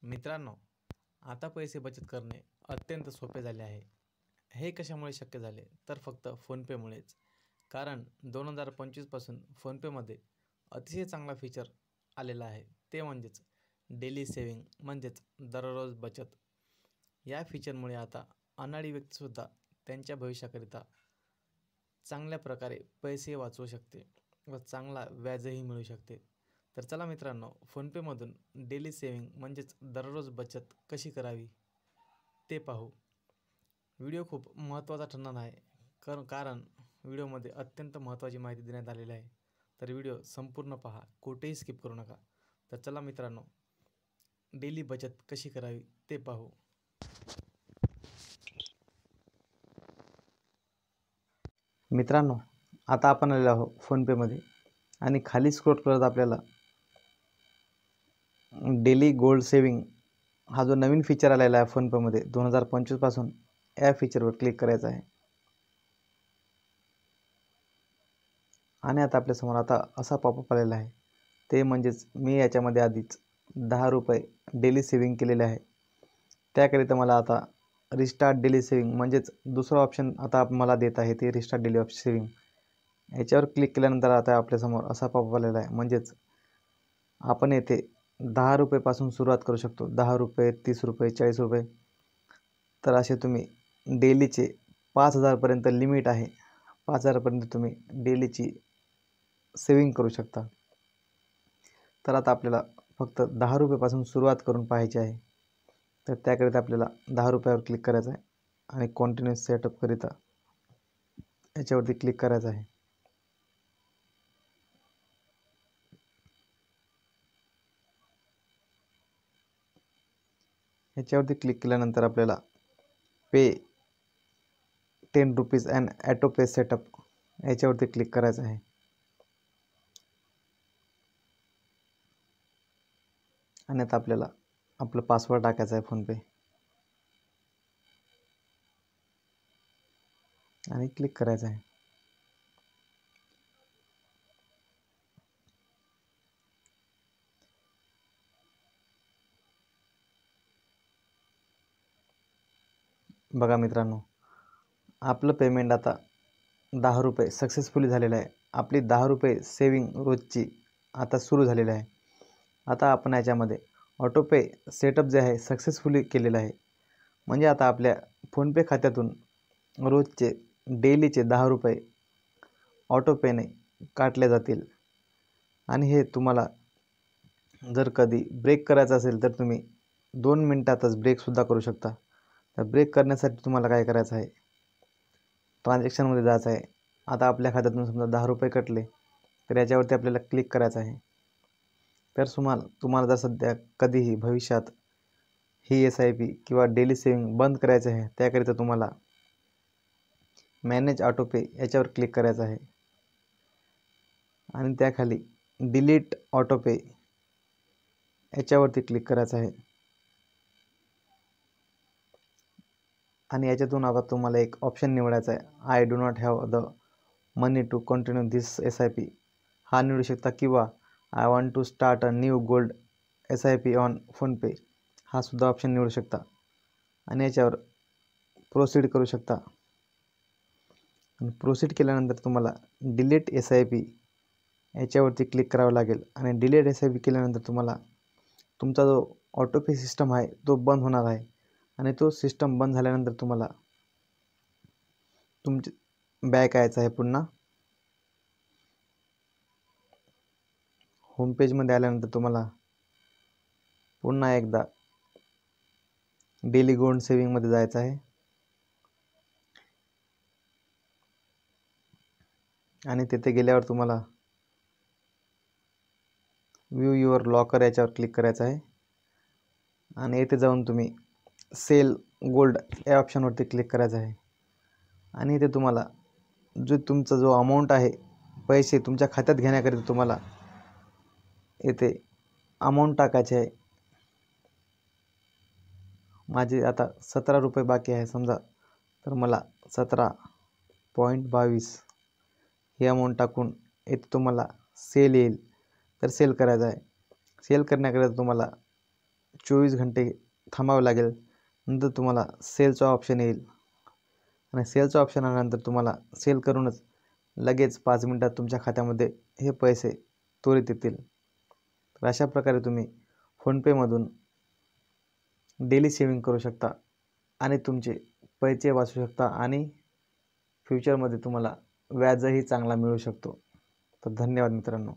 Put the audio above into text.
मित्रांनो, आता पैसे बचत करणे अत्यंत सोपे झाले आहे. हे कशामुळे शक्य झाले तर फक्त फोनपेमुळेच. कारण 2025 पासून फोनपेमध्ये अतिशय चांगला फीचर आलेला आहे. ते म्हणजेच डेली सेव्हिंग म्हणजेच दररोज बचत. या फीचरमुळे आता अनाडी व्यक्तीसुद्धा त्यांच्या भविष्याकरिता चांगल्या प्रकारे पैसे वाचवू शकते व चांगला व्याजही मिळू शकते. तर चला मित्रांनो, फोनपेमधून डेली सेव्हिंग म्हणजेच दररोज बचत कशी करावी ते पाहू. व्हिडिओ खूप महत्त्वाचा ठरणार आहे कारण व्हिडिओमध्ये अत्यंत महत्त्वाची माहिती देण्यात आलेली आहे. तर व्हिडिओ संपूर्ण पहा, कुठेही स्किप करू नका. तर चला मित्रांनो, डेली बचत कशी करावी ते पाहू. मित्रांनो, आता आपण आलेलो आहोत फोनपेमध्ये आणि खाली स्क्रोल करत आपल्याला डेली गोल्ड सेव्हिंग हा जो नवीन फीचर आलेला आहे फोनपेमध्ये 2025 पासून, या फीचरवर क्लिक करायचं आहे. आणि आता आपल्यासमोर आता असा पॉपअप आलेला आहे. ते म्हणजेच मी याच्यामध्ये आधीच 10 रुपये डेली सेव्हिंग केलेले आहे. त्याकरिता मला आता रिस्टार्ट डेली सेव्हिंग म्हणजेच दुसरा ऑप्शन आता मला देत आहे, ते रिस्टार्ट डेली सेव्हिंग. याच्यावर क्लिक केल्यानंतर आता आपल्यासमोर असा पॉपअप आलेला आहे. म्हणजेच आपण येथे 10 रुपयेपासून सुरुवात करू शकतो. 10 रुपये, 30 रुपये, 40 रुपये. तर असे तुम्ही डेलीचे 5000पर्यंत लिमिट आहे. 5000पर्यंत तुम्ही डेलीची सेव्हिंग करू शकता. तर आता आपल्याला फक्त 10 रुपयेपासून सुरुवात करून पाहायची आहे. तर त्याकरिता आपल्याला 10 रुपयावर क्लिक करायचं आहे आणि कंटिन्यूअस सेटअपकरिता याच्यावरती क्लिक करायचं आहे. याच्यावरती क्लिक केल्यानंतर आपल्याला पे 10 rupees and auto pay setup याच्यावरती क्लिक करायचं आहे. आणि आता आपल्याला आपलं पासवर्ड टाकायचं आहे फोनपे आणि क्लिक करायचं आहे. बघा मित्रांनो, आपलं पेमेंट आता 10 रुपये सक्सेसफुली झालेलं आहे. आपली 10 रुपये सेव्हिंग रोजची आता सुरू झालेली आहे. आता आपण याच्यामध्ये ऑटोपे सेटअप जे आहे सक्सेसफुली केलेलं आहे. म्हणजे आता आपल्या फोनपे खात्यातून रोजचे डेलीचे 10 रुपये ऑटोपेने काटले जातील. आणि हे तुम्हाला जर कधी ब्रेक करायचा असेल तर तुम्ही 2 मिनिटातच ब्रेकसुद्धा करू शकता. तर ब्रेक करण्यासाठी तुम्हाला काय करायचं आहे, ट्रान्झॅक्शनमध्ये जायचं आहे. आता आपल्या खात्यातून समजा 10 रुपये कटले तर याच्यावरती आपल्याला क्लिक करायचं आहे. तर तुम्हाला जर सध्या कधीही भविष्यात ही SIP किंवा डेली सेव्हिंग बंद करायचं आहे, त्याकरिता तुम्हाला मॅनेज ऑटोपे याच्यावर क्लिक करायचं आहे आणि त्याखाली डिलीट ऑटोपे याच्यावरती क्लिक करायचं आहे. आणि याच्यातून आता तुम्हाला एक ऑप्शन निवडायचा आहे, I do not have the money to continue this SIP हा निवडू शकता, किंवा I want to start a new gold SIP on PhonePe हा सुद्धा ऑप्शन निवडू शकता. आणि याच्यावर प्रोसीड करू शकता. आणि प्रोसीड केल्यानंतर तुम्हाला डिलीट SIP याच्यावरती क्लिक करावं लागेल. आणि डिलीट SIP केल्यानंतर तुम्हाला तुमचा जो ऑटोपे सिस्टम आहे तो बंद होणार आहे. आणि तो सिस्टम बंद झाल्यानंतर तुम्हाला तुमचे बॅक यायचं आहे. पुन्हा होमपेजमध्ये आल्यानंतर तुम्हाला पुन्हा एकदा डेली गोल्ड सेव्हिंगमध्ये जायचं आहे आणि तिथे गेल्यावर तुम्हाला व्ह्यू युअर लॉकर याच्यावर क्लिक करायचं आहे. आणि येथे जाऊन तुम्ही सेल गोल्ड या ऑप्शनवरती क्लिक करायचं आहे. आणि इथे तुम्हाला तुमचा जो अमाऊंट आहे, पैसे तुमच्या खात्यात घेण्याकरिता तुम्हाला येथे अमाऊंट टाकायचे आहे. माझे आता 17 रुपये बाकी आहे समजा, तर मला 17.22 ही अमाऊंट टाकून येथे तुम्हाला सेल येईल, तर सेल करायचं आहे. सेल करण्याकरिता तुम्हाला 24 घंटे थांबावे लागेल. नंतर तुम्हाला सेलचा ऑप्शन येईल आणि सेलचा ऑप्शन आल्यानंतर तुम्हाला सेल करूनच लगेच 5 मिनिटात तुमच्या खात्यामध्ये हे पैसे त्वरित येतील. तर अशा प्रकारे तुम्ही फोनपेमधून डेली सेविंग करू शकता आणि तुमचे पैसे वाचू शकता आणि फ्युचरमध्ये तुम्हाला व्याजही चांगला मिळू शकतो. तर धन्यवाद मित्रांनो.